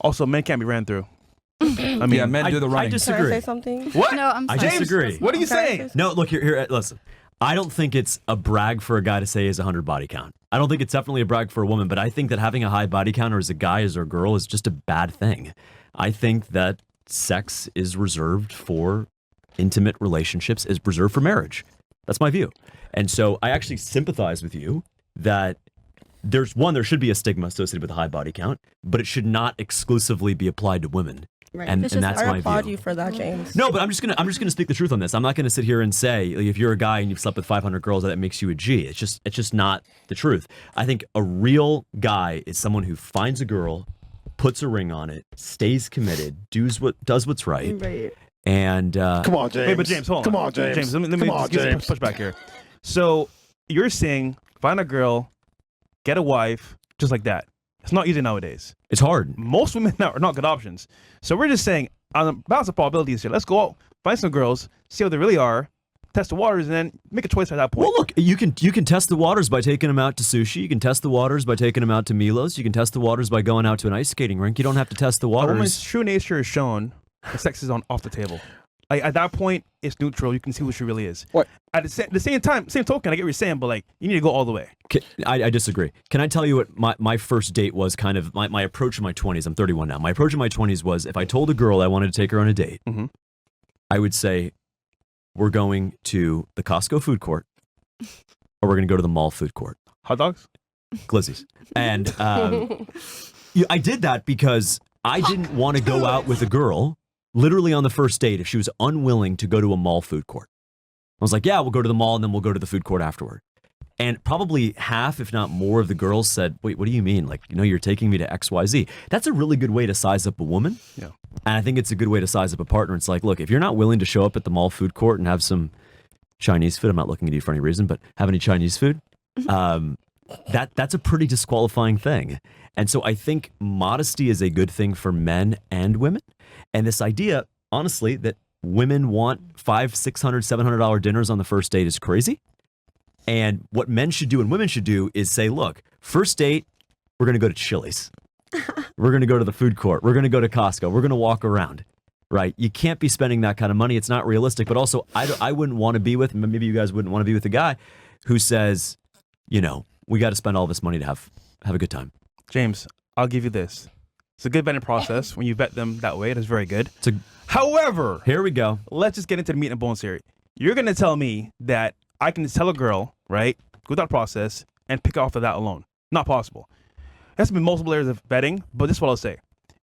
Also, men can't be ran through. I mean, men do the running. I disagree. Can I say something? What? No, I'm sorry. I disagree. What are you saying? No, look here. Listen, I don't think it's a brag for a guy to say he has 100 body count. I don't think it's definitely a brag for a woman, but I think that having a high body count, or as a guy, as a girl, is just a bad thing. I think that sex is reserved for intimate relationships, is reserved for marriage. That's my view. And so I actually sympathize with you that there should be a stigma associated with a high body count, but it should not exclusively be applied to women. Right. And that's my view. I applaud you for that, James. No, but I'm just gonna speak the truth on this. I'm not gonna sit here and say, like, if you're a guy and you've slept with 500 girls, that makes you a G. It's just not the truth. I think a real guy is someone who finds a girl, puts a ring on it, stays committed, does what's right. Right. And come on, James. Wait, but James, hold on. Come on, James. James, let me just get some pushback here. So you're saying find a girl, get a wife, just like that. It's not easy nowadays. It's hard. Most women now are not good options. So we're just saying, on the balance of probabilities here, let's go out, find some girls, see how they really are, test the waters, and then make a choice at that point. Well, look, you can test the waters by taking them out to sushi. You can test the waters by taking them out to Milos. You can test the waters by going out to an ice skating rink. You don't have to test the A waters. woman's true nature is shown. The sex is off the table. Like, at that point, it's neutral. You can see who she really is. What? At the same time, same token, I get what you're saying, but like, you need to go all the way. I disagree. Can I tell you what my first date was, kind of my approach in my 20s? I'm 31 now. My approach in my 20s was, if I told a girl I wanted to take her on a date, I would say, we're going to the Costco food court, or we're going to go to the mall food court. Hot dogs? Glizzies. And I did that because I didn't want to go out with a girl literally on the first date if she was unwilling to go to a mall food court. I was like, yeah, we'll go to the mall and then we'll go to the food court afterward. And probably half, if not more, of the girls said, wait, what do you mean? Like, you're taking me to XYZ. That's a really good way to size up a woman. Yeah. And I think it's a good way to size up a partner. It's like, look, if you're not willing to show up at the mall food court and have some Chinese food, I'm not looking at you for any reason, but have any Chinese food, that's a pretty disqualifying thing. And so I think modesty is a good thing for men and women. And this idea, honestly, that women want $500, $600, $700 dinners on the first date is crazy. And what men should do and women should do is say, look, first date, we're going to go to Chili's. We're going to go to the food court. We're going to go to Costco. We're going to walk around, right? You can't be spending that kind of money. It's not realistic. But also, I wouldn't want to be with, maybe you guys wouldn't want to be with a guy who says, we got to spend all this money to have a good time. James, I'll give you this. It's a good vetting process. When you vet them that way, it is very good. However, here we go. Let's just get into the meat and bones here. You're going to tell me that I can tell a girl, right, go through that process and pick off of that alone. Not possible. There has to be multiple layers of vetting, but this is what I'll say.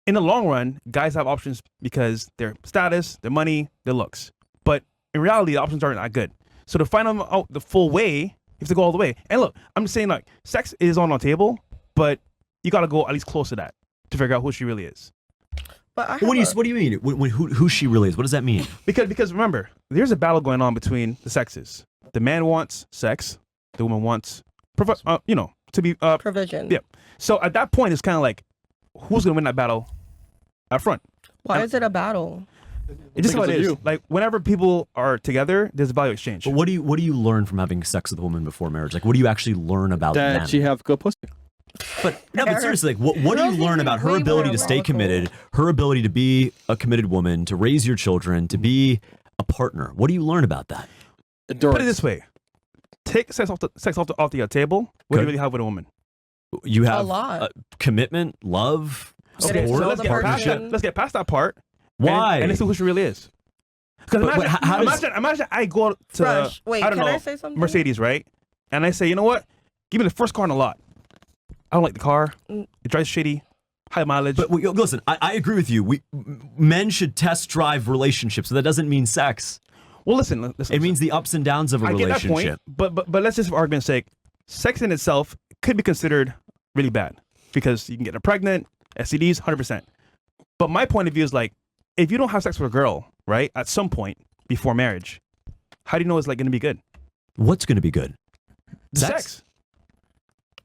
In the long run, guys have options because their status, their money, their looks. But in reality, the options aren't that good. So to find them out the full way, you have to go all the way. And look, I'm just saying, like, sex is on the table, but you got to go at least close to that to figure out who she really is. But what do you mean? Who she really is? What does that mean? Because remember, there's a battle going on between the sexes. The man wants sex. The woman wants, to be provision. Yeah. So at that point, it's kind of like, who's gonna win that battle up front? Why is it a battle? It's just how it is. Like, whenever people are together, there's a value exchange. But what do you learn from having sex with a woman before marriage? Like, what do you actually learn about them? That she have good pussy. But seriously, like, what do you learn about her ability to stay committed, her ability to be a committed woman, to raise your children, to be a partner? What do you learn about that? Put it this way: take sex off the table. What do you really have with a woman? You have a lot. Commitment, love, okay, support, so let's get past that part. Why? And let's see who she really is. Because imagine I go to I say something? Mercedes, right? And I say, you know what? Give me the first car in the lot. I don't like the car. It drives shitty, high mileage. But listen, I agree with you. Men should test drive relationships, so that doesn't mean sex. Well, listen. It means the ups and downs of a relationship. I get that point, but let's just, for argument's sake, sex in itself could be considered really bad because you can get her pregnant, STDs, 100%. But my point of view is, like, if you don't have sex with a girl, right, at some point before marriage, how do you know it's, like, going to be good? What's going to be good? Sex.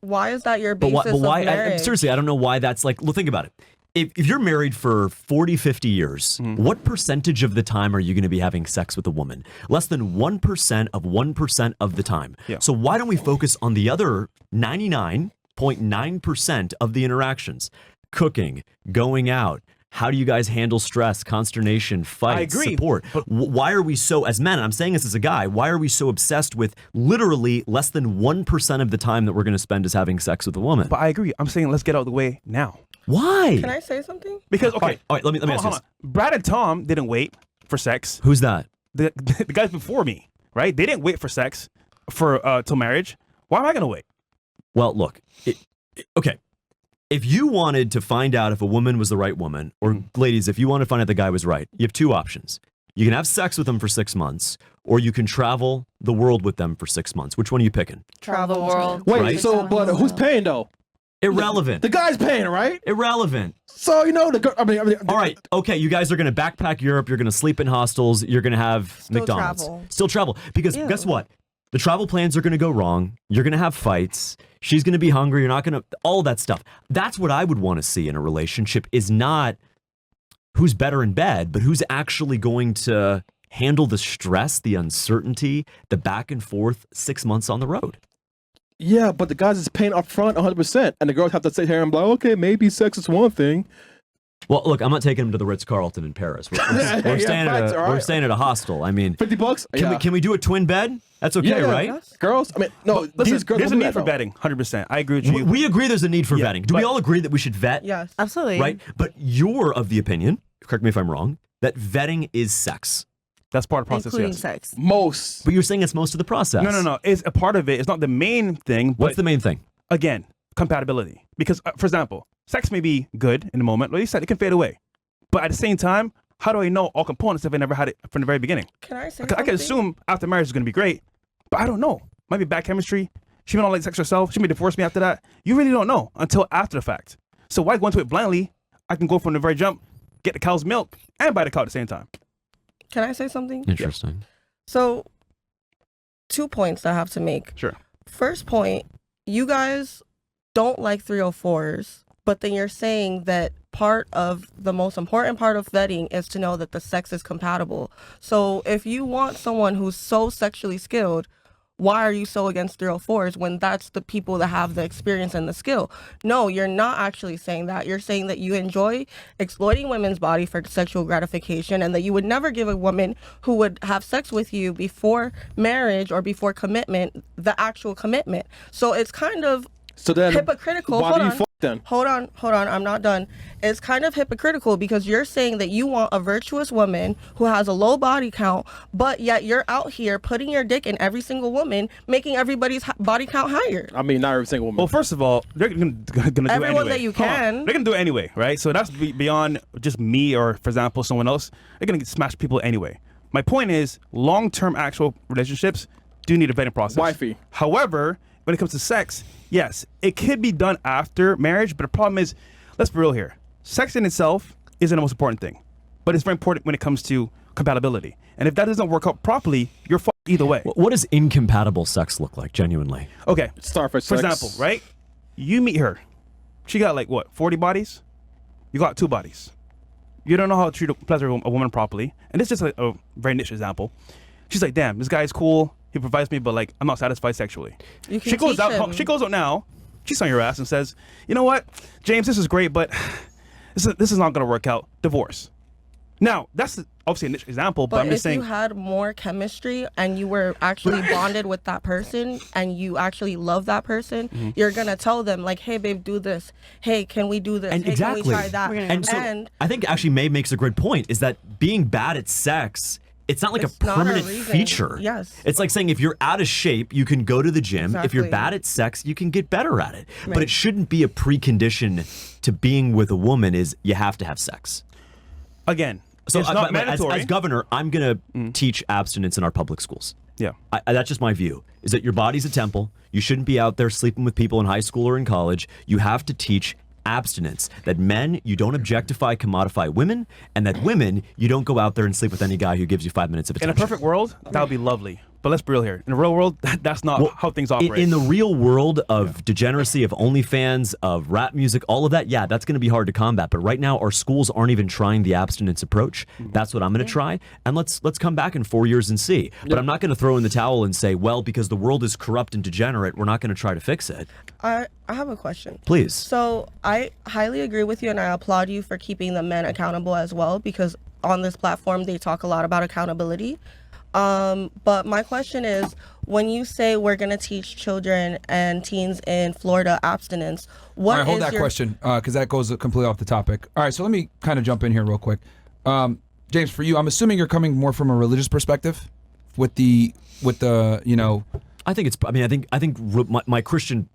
Why is that your basis but why, of marriage? seriously, I don't know why that's like, well, think about it. If you're married for 40, 50 years, what percentage of the time are you going to be having sex with a woman? Less than 1% of 1% of the time. Yeah. So why don't we focus on the other 99.9% of the interactions? cooking, going out. How do you guys handle stress, consternation, fights, I agree, support? but Why are we so, as men, and I'm saying this as a guy, why are we so obsessed with literally less than 1% of the time that we're going to spend is having sex with a woman? I agree. I'm saying let's get out of the way now. Why? Can I say something? Because okay, All right, let me ask hold this. on. Brad and Tom didn't wait for sex. Who's that? The guys before me, right? They didn't wait for sex for till marriage. Why am I gonna wait? Well, look, okay. If you wanted to find out if a woman was the right woman, or ladies, if you want to find out the guy was right, you have two options. You can have sex with them for 6 months, or you can travel the world with them for 6 months. Which one are you picking? Travel the world. Wait, Right. so but who's paying though? Irrelevant. The guy's paying, right? Irrelevant. So you know the girl. I mean, All right, okay, you guys are going to backpack Europe, you're going to sleep in hostels, you're going to have Still McDonald's. travel. Still travel. Because Ew. guess what? The travel plans are going to go wrong. You're going to have fights. She's going to be hungry. You're not going to, all that stuff. That's what I would want to see in a relationship, is not who's better in bed, but who's actually going to handle the stress, the uncertainty, the back and forth 6 months on the road. Yeah, but the guys is paying up front 100%, and the girls have to sit here and be like, okay, maybe sex is one thing. Well, look, I'm not taking him to the Ritz-Carlton in Paris. We're Yeah, staying, facts, all we're right. staying at a hostel. I mean, $50? can we do a twin bed? That's okay, Yeah, right? Yes. Girls? I mean, no, Listen, these girls there's a don't do need that, for though. vetting. 100%. I agree with you. We agree there's a need for Yeah, vetting. Do we but- all agree that we should vet? Yes. Absolutely. Right? But you're of the opinion, correct me if I'm wrong, that vetting is sex. That's part of the process. Including Yes. sex. Most. But you're saying it's most of the process. No. It's a part of it. It's not the main thing. But What's the main thing? again, compatibility. Because, for example, sex may be good in the moment. Like you said, it can fade away. But at the same time, how do I know all components if I never had it from the very beginning? Can I say I something? can assume after marriage is going to be great, but I don't know. Might be bad chemistry. She may not like sex herself. She may divorce me after that. You really don't know until after the fact. So why go into it blindly? I can go from the very jump, get the cow's milk, and buy the cow at the same time. Can I say something? Interesting. So, 2 points I have to make. Sure. First point, you guys don't like 304s, but then you're saying that part of the most important part of vetting is to know that the sex is compatible. So if you want someone who's so sexually skilled, why are you so against 304s when that's the people that have the experience and the skill? No, you're not actually saying that. You're saying that you enjoy exploiting women's body for sexual gratification, and that you would never give a woman who would have sex with you before marriage or before commitment the actual commitment. So it's kind of So then, hypocritical. why Hold do you on. fuck then? Hold on, I'm not done. It's kind of hypocritical because you're saying that you want a virtuous woman who has a low body count, but yet you're out here putting your dick in every single woman, making everybody's body count higher. I mean, not every single woman. Well, first of all, they're going to do it anyway. Everyone that you Hold on. can. They're going to do it anyway, right? So that's beyond just me or, for example, someone else. They're going to smash people anyway. My point is, long-term actual relationships do need a vetting process. Wifey. However, when it comes to sex, yes, it could be done after marriage, but the problem is, let's be real here. Sex in itself isn't the most important thing, but it's very important when it comes to compatibility. And if that doesn't work out properly, you're fucked either way. What does incompatible sex look like, genuinely? Okay, Starfish for sex. example, right? You meet her. She got like, what, 40 bodies? You got 2 bodies. You don't know how to treat a pleasure a woman properly. And this is just like a very niche example. She's like, damn, this guy is cool. He provides me, but like, I'm not satisfied sexually. You can She goes teach out. him. She goes out now. She's on your ass and says, "You know what, James? This is great, but this is not going to work out. Divorce." Now, that's obviously a niche example, but I'm But just if saying. you had more chemistry and you were actually bonded with that person and you actually love that person, Mm-hmm. you're gonna tell them like, "Hey, babe, do this. Hey, can we do this? And hey, exactly. can we try that?" We're gonna- And so And I think actually May makes a great point, is that being bad at sex, it's not like It's a not a permanent reason. feature. Yes. It's like saying if you're out of shape, you can go to the gym. If you're Exactly. bad at sex, you can get better at it. But Right. it shouldn't be a precondition to being with a woman is you have to have sex. Again, So it's I- not but as mandatory. governor, I'm going to teach abstinence in our public schools. Yeah. That's just my view, is that your body's a temple. You shouldn't be out there sleeping with people in high school or in college. You have to teach abstinence, that men, you don't objectify, commodify women, and that women, you don't go out there and sleep with any guy who gives you 5 minutes of In attention. a perfect world, that would be lovely. But let's be real here. In the real world, that's not how things operate. In the real world of degeneracy, of OnlyFans, of rap music, all of that, yeah, that's going to be hard to combat. But right now, our schools aren't even trying the abstinence approach. That's what I'm going to try. And let's come back in 4 years and see. But I'm not going to throw in the towel and say, well, because the world is corrupt and degenerate, we're not going to try to fix it. I have a question. Please. So I highly agree with you, and I applaud you for keeping the men accountable as well, because on this platform, they talk a lot about accountability. But my question is, when you say we're going to teach children and teens in Florida abstinence, what All right, hold is that your... question, because that goes completely off the topic. All right, so let me kind of jump in here real quick. James, for you, I'm assuming you're coming more from a religious perspective with the you know. I think it's. I mean, I think my Christian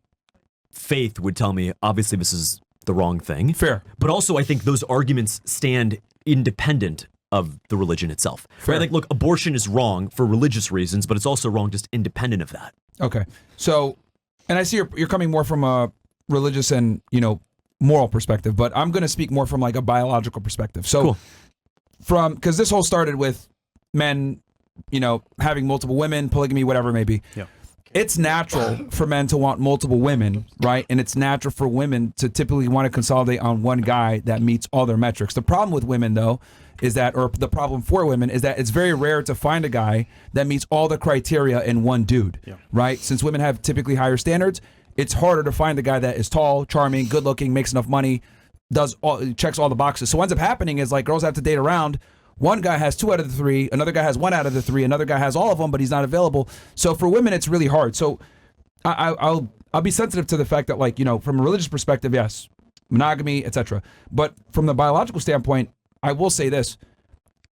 faith would tell me obviously this is the wrong thing. Fair. But also, I think those arguments stand independent of the religion itself. Fair. Right? Like, look, abortion is wrong for religious reasons, but it's also wrong just independent of that. Okay, so, and I see you're coming more from a religious and, you know, moral perspective, but I'm going to speak more from like a biological perspective. So, Cool. because this whole started with men, you know, having multiple women, polygamy, whatever it may be. Yeah. It's natural for men to want multiple women, right? And it's natural for women to typically want to consolidate on one guy that meets all their metrics. The problem with women, though, is that, or the problem for women, is that it's very rare to find a guy that meets all the criteria in one dude, right? Since women have typically higher standards, it's harder to find a guy that is tall, charming, good looking, makes enough money, checks all the boxes. So what ends up happening is, like, girls have to date around. One guy has 2 out of the 3, another guy has 1 out of the 3, another guy has all of them, but he's not available. So for women, it's really hard. So I'll be sensitive to the fact that, like, you know, from a religious perspective, yes, monogamy, etc. But from the biological standpoint, I will say this: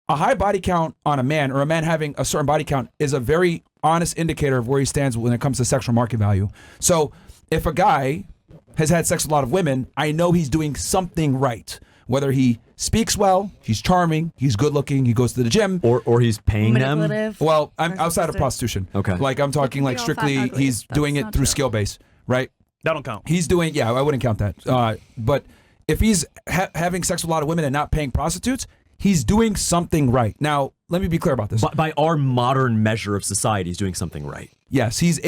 a high body count on a man, or a man having a certain body count, is a very honest indicator of where he stands when it comes to sexual market value. So if a guy has had sex with a lot of women, I know he's doing something right. Whether he speaks well, he's charming, he's good looking, he goes to the gym, or he's paying them. Manipulative. well, I'm outside of prostitution. Okay. Like, I'm talking like all fat strictly and ugly. he's That's doing it not through true. skill base, right? that don't count. He's doing, yeah, I wouldn't count that. But if he's having sex with a lot of women and not paying prostitutes, he's doing something right. Now, let me be clear about this. By our modern measure of society, he's doing something right. Yes, he's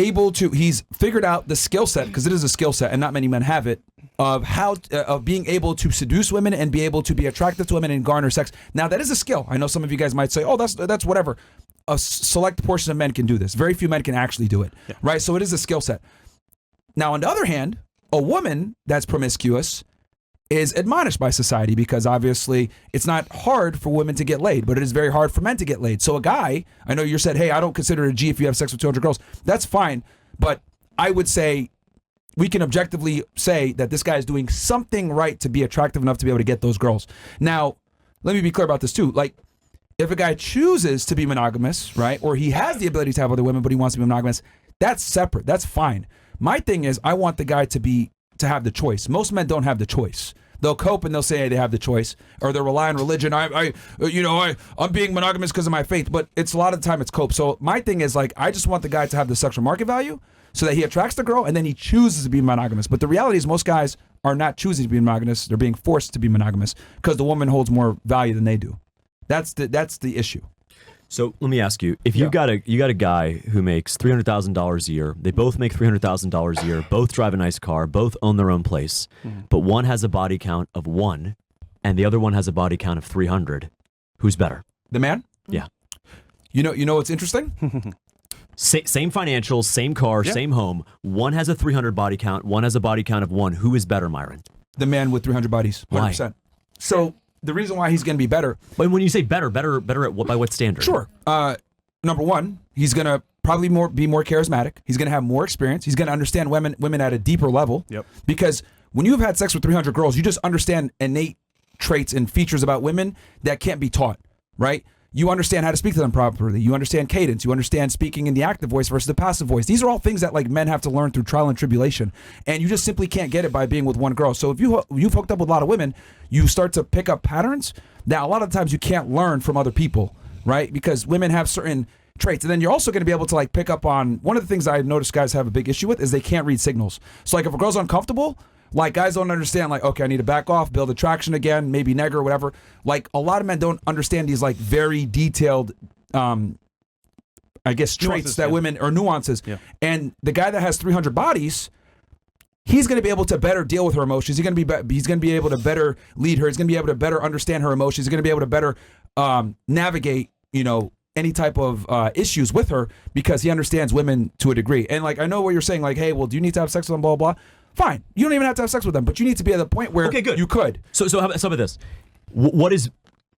figured out the skill set, because it is a skill set and not many men have it, of how of being able to seduce women and be able to be attractive to women and garner sex. Now, that is a skill. I know some of you guys might say, oh, that's whatever. A select portion of men can do this. Very few men can actually do it, right? So it is a skill set. Now, on the other hand, a woman that's promiscuous is admonished by society, because obviously it's not hard for women to get laid, but it is very hard for men to get laid. So a guy, I know you said, hey, I don't consider it a G if you have sex with 200 girls. That's fine. But I would say we can objectively say that this guy is doing something right to be attractive enough to be able to get those girls. Now, let me be clear about this too. Like, if a guy chooses to be monogamous, right, or he has the ability to have other women, but he wants to be monogamous, that's separate. That's fine. My thing is, I want the guy to have the choice. Most men don't have the choice. They'll cope and they'll say, hey, they have the choice, or they'll rely on religion. I'm being monogamous because of my faith, but it's a lot of the time it's cope. So my thing is, like, I just want the guy to have the sexual market value so that he attracts the girl and then he chooses to be monogamous. But the reality is, most guys are not choosing to be monogamous. They're being forced to be monogamous because the woman holds more value than they do. That's the issue. So let me ask you: if you got a guy who makes $300,000 a year, they both make $300,000 a year, both drive a nice car, both own their own place, but one has a body count of 1, and the other one has a body count of 300. Who's better? The man? Yeah. You know what's interesting? Same financials, same car, same home. One has a 300 body count. One has a body count of 1. Who is better, Myron? The man with 300 bodies. 100%. Why? So the reason why he's going to be better. But when you say better at what, by what standard? Sure. Number one, he's going to probably be more charismatic. He's going to have more experience. He's going to understand women at a deeper level. Yep. Because when you've had sex with 300 girls, you just understand innate traits and features about women that can't be taught, right? You understand how to speak to them properly. You understand cadence. You understand speaking in the active voice versus the passive voice. These are all things that, like, men have to learn through trial and tribulation, and you just simply can't get it by being with one girl. So if you've hooked up with a lot of women, you start to pick up patterns that a lot of times you can't learn from other people, right? Because women have certain traits, and then you're also going to be able to, like, pick up on one of the things I've noticed guys have a big issue with is they can't read signals. So, like, if a girl's uncomfortable, like, guys don't understand, like, okay, I need to back off, build attraction again, maybe neg or whatever. Like, a lot of men don't understand these, like, very detailed, I I guess, traits Nuances, that yeah. women, or nuances. Yeah. And the guy that has 300 bodies, he's going to be able to better deal with her emotions. He's going to be able to better lead her. He's going to be able to better understand her emotions. He's going to be able to better navigate, any type of issues with her, because he understands women to a degree. And like, I know what you're saying, like, hey, well, do you need to have sex with them, blah, blah, blah. Fine. You don't even have to have sex with them, but you need to be at the point where you could. So how about this? What is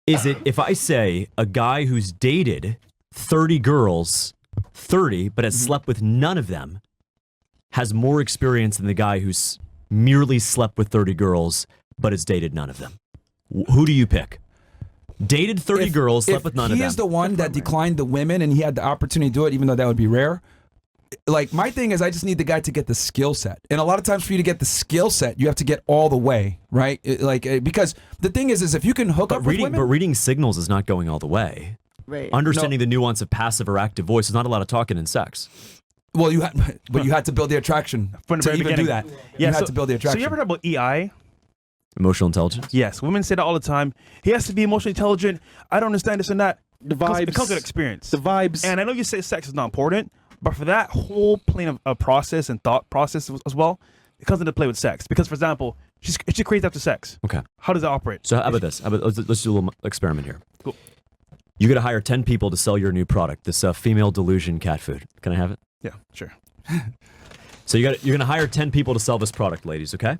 it if I say a guy who's dated 30 girls, 30, but has slept with none of them, has more experience than the guy who's merely slept with 30 girls, but has dated none of them? Who do you pick? Dated 30 girls, slept with none of them. He is the one that declined the women and he had the opportunity to do it, even though that would be rare. Like, my thing is, I just need the guy to get the skill set. And a lot of times for you to get the skill set, you have to get all the way, right? Because the thing is if you can hook up with women. But reading signals is not going all the way. Right. Understanding the nuance of passive or active voice is not a lot of talking in sex. Well, you had to build the attraction From the to very even do that. beginning. You had to build the attraction. So you ever heard about EI? Emotional intelligence? Yes, women say that all the time. He has to be emotionally intelligent. I don't understand this and that. The It vibes. comes with experience. The vibes. And I know you say sex is not important, but for that whole plane of process and thought process as well, it comes into play with sex. Because, for example, she crazy after sex. Okay. How does it operate? So how about this? Let's do a little experiment here. Cool. You got to hire 10 people to sell your new product, this female delusion cat food. Can I have it? Yeah, sure. So you're going to hire 10 people to sell this product, ladies, okay?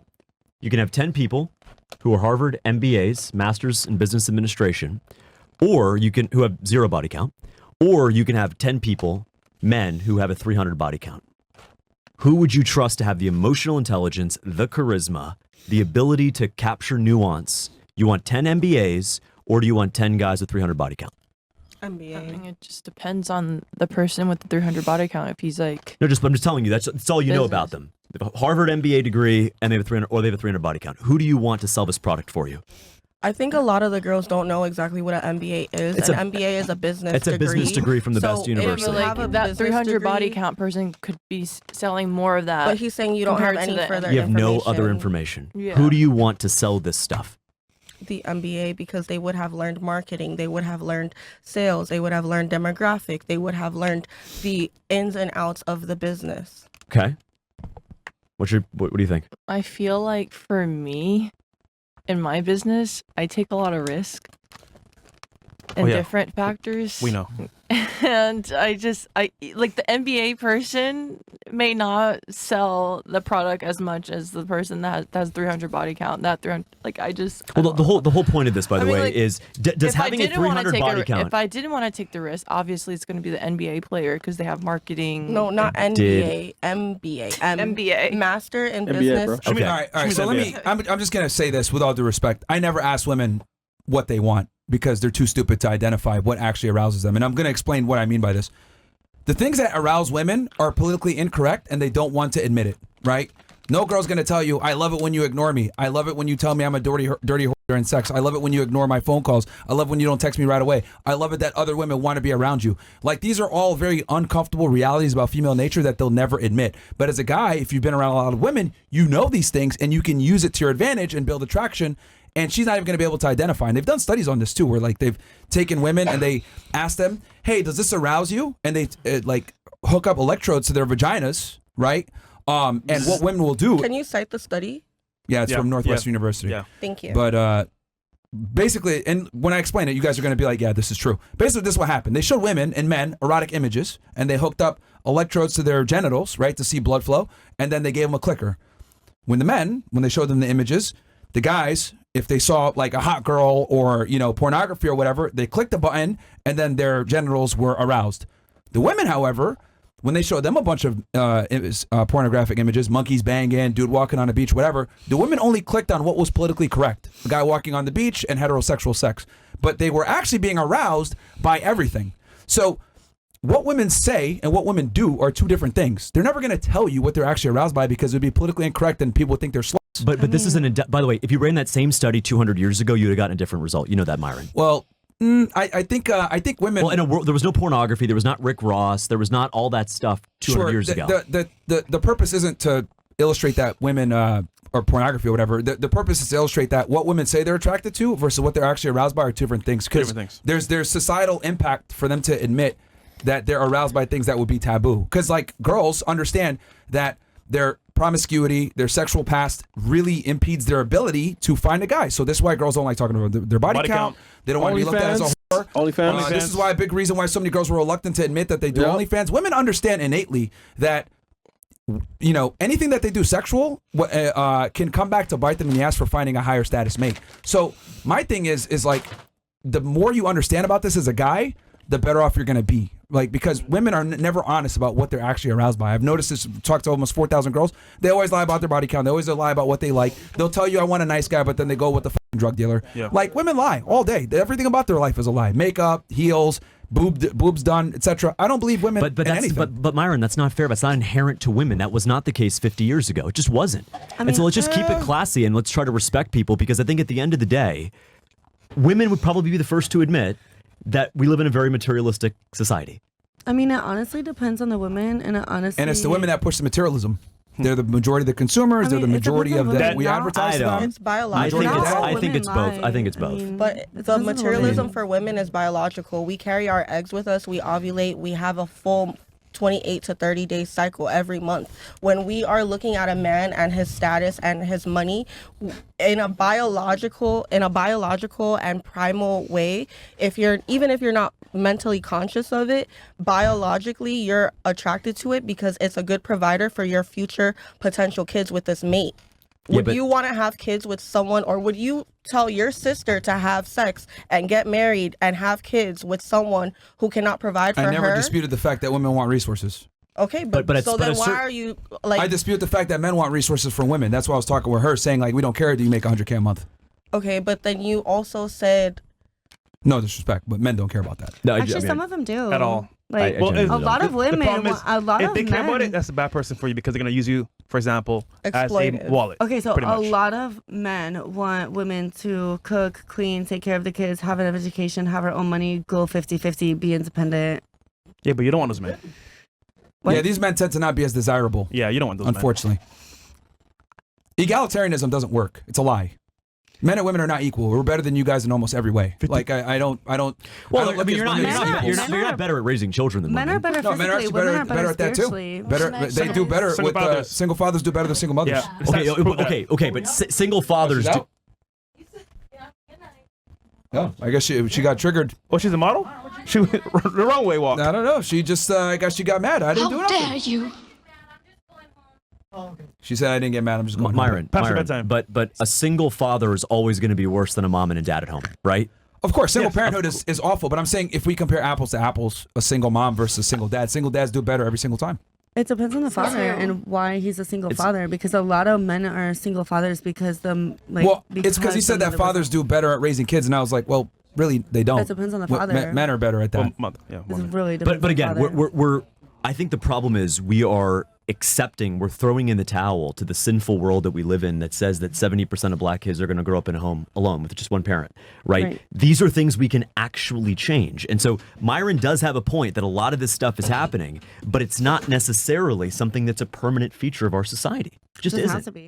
You can have 10 people who are Harvard MBAs, Masters in Business Administration, or who have 0 body count, or you can have 10 people, men, who have a 300 body count. Who would you trust to have the emotional intelligence, the charisma, the ability to capture nuance? You want 10 MBAs, or do you want 10 guys with 300 body count? I think MBA. it just depends on the person with the 300 body count. If he's like, No, I'm just telling you, that's all you know about them. They have a Harvard MBA degree, and they have a 300 body count. Who do you want to sell this product for you? I think a lot of the girls don't know exactly what an MBA is. An MBA is a business It's degree. a business degree from the best If university. you have a that business 300 body degree- count person could be selling more of that. But he's saying you don't have compared to any the further You have no information. other information. Yeah. Who do you want to sell this stuff? The MBA, because they would have learned marketing, they would have learned sales, they would have learned demographic, they would have learned the ins and outs of the business. Okay. What do you think? I feel like for me, in my business, I take a lot of risk in yeah. different factors. We know. And I like the MBA person may not sell the product as much as the person that has 300 body count. That 300, like I Well, the whole point of this, by the mean, way, like, is does if I having a didn't wanna 300 take body count? If I didn't want to take the risk, obviously it's going to be the NBA player because they have marketing. No, not NBA, MBA. MBA. Master in MBA, Business. bro. Okay. All right. Choose So MBA. I'm just gonna say this with all due respect. I never ask women what they want because they're too stupid to identify what actually arouses them, and I'm gonna explain what I mean by this. The things that arouse women are politically incorrect, and they don't want to admit it. Right? No girl's gonna tell you, "I love it when you ignore me. I love it when you tell me I'm a dirty whore during sex. I love it when you ignore my phone calls. I love when you don't text me right away. I love it that other women want to be around you." Like, these are all very uncomfortable realities about female nature that they'll never admit. But as a guy, if you've been around a lot of women, you know these things, and you can use it to your advantage and build attraction. And she's not even going to be able to identify. And they've done studies on this too, where like they've taken women and they ask them, "Hey, does this arouse you?" And they like hook up electrodes to their vaginas, right? And what women will do? Can you cite the study? Yeah, it's Yeah, from Northwestern yeah, University. Yeah. Thank you. But basically, and when I explain it, you guys are going to be like, "Yeah, this is true." Basically, this is what happened. They showed women and men erotic images, and they hooked up electrodes to their genitals, right, to see blood flow, and then they gave them a clicker. When they showed them the images, the guys, if they saw like a hot girl or, pornography or whatever, they clicked the button and then their genitals were aroused. The women, however, when they showed them a bunch of pornographic images, monkeys banging, dude walking on a beach, whatever, the women only clicked on what was politically correct. A guy walking on the beach and heterosexual sex. But they were actually being aroused by everything. So what women say and what women do are two different things. They're never going to tell you what they're actually aroused by because it would be politically incorrect and people would think they're sluts. But this isn't. By the way, if you ran that same study 200 years ago, you would have gotten a different result. You know that, Myron. Well, I think women. Well, in a world, there was no pornography. There was not Rick Ross. There was not all that stuff 200 years ago. The purpose isn't to illustrate that women or pornography or whatever. The purpose is to illustrate that what women say they're attracted to versus what they're actually aroused by are two different things. Because Different things. there's societal impact for them to admit that they're aroused by things that would be taboo. Because like girls understand that their promiscuity, their sexual past really impedes their ability to find a guy. So that's why girls don't like talking about their body count. They don't want to be looked at as a whore. OnlyFans. This is why a big reason why so many girls were reluctant to admit that they do OnlyFans. Women understand innately that, you know, anything that they do sexual can come back to bite them in the ass for finding a higher status mate. So my thing is like, the more you understand about this as a guy, the better off you're going to be. Like, because women are never honest about what they're actually aroused by. I've noticed this, talked to almost 4,000 girls. They always lie about their body count. They always lie about what they like. They'll tell you, I want a nice guy, but then they go with the fucking drug dealer. Yeah. Like, women lie all day. Everything about their life is a lie. Makeup, heels, boobs done, etc. I don't believe women in anything. But Myron, that's not fair. That's not inherent to women. That was not the case 50 years ago. It just wasn't. And so let's just keep it classy and let's try to respect people, because I think at the end of the day, women would probably be the first to admit that we live in a very materialistic society. I mean, it honestly depends on the women, and it's the women that push the materialism. They're the majority of the consumers. They're the majority of that we advertise to them. It's biological. I think it's both. I think it's both. But the materialism for women is biological. We carry our eggs with us. We ovulate. We have a full 28 to 30 day cycle every month. When we are looking at a man and his status and his money in a biological and primal way, even if you're not mentally conscious of it, biologically you're attracted to it because it's a good provider for your future potential kids with this mate. Would you want to have kids with someone, or would you tell your sister to have sex and get married and have kids with someone who cannot provide for her? I never disputed the fact that women want resources. Okay, but so then why are you like? I dispute the fact that men want resources from women. That's why I was talking with her, saying like, we don't care. Do you make $100K a month? Okay, but then you also said. No disrespect, but men don't care about that. No, Actually, some of them do. At all. Like, Well, a lot of women, a lot if of they care about men. it, that's a bad person for you, because they're gonna use you, for example, as a Exploitive. wallet. Okay, so pretty a much. lot of men want women to cook, clean, take care of the kids, have an education, have our own money, go 50-50, be independent. Yeah, but you don't want those men. What? Yeah, these men tend to not be as desirable. Yeah, you don't want those unfortunately. Egalitarianism doesn't work. It's a lie. Men and women are not equal. We're better than you guys in almost every way. Like I don't. Well, I mean, you're not better at raising children than Men women. are better No, men are physically, actually women are better at that too. spiritually. They do better Single with fathers. single fathers do better than single mothers. Yeah. Okay, but single fathers She's do. out? Oh, I guess she got triggered. Oh, she's a model? She went the wrong way walk. I don't know. She just I guess she got mad. I didn't do How nothing. dare you? She said I didn't get mad. I'm just going. Myron, Past your Myron, bedtime. but a single father is always going to be worse than a mom and a dad at home, right? Of course, single Yes, parenthood is awful. But I'm saying if we compare apples to apples, a single mom versus a single dads do better every single time. It depends on the father and why he's a single father. Because a lot of men are single fathers because It's because he said that fathers do better at raising kids, and I was like, well, really, they don't. It depends on the father. Men are better at that. Yeah, It really depends But on the again, father. we're I think the problem is we're throwing in the towel to the sinful world that we live in that says that 70% of black kids are going to grow up in a home alone with just one parent, right? These are things we can actually change. And so Myron does have a point that a lot of this stuff is happening, but it's not necessarily something that's a permanent feature of our society. It just It isn't. has to be.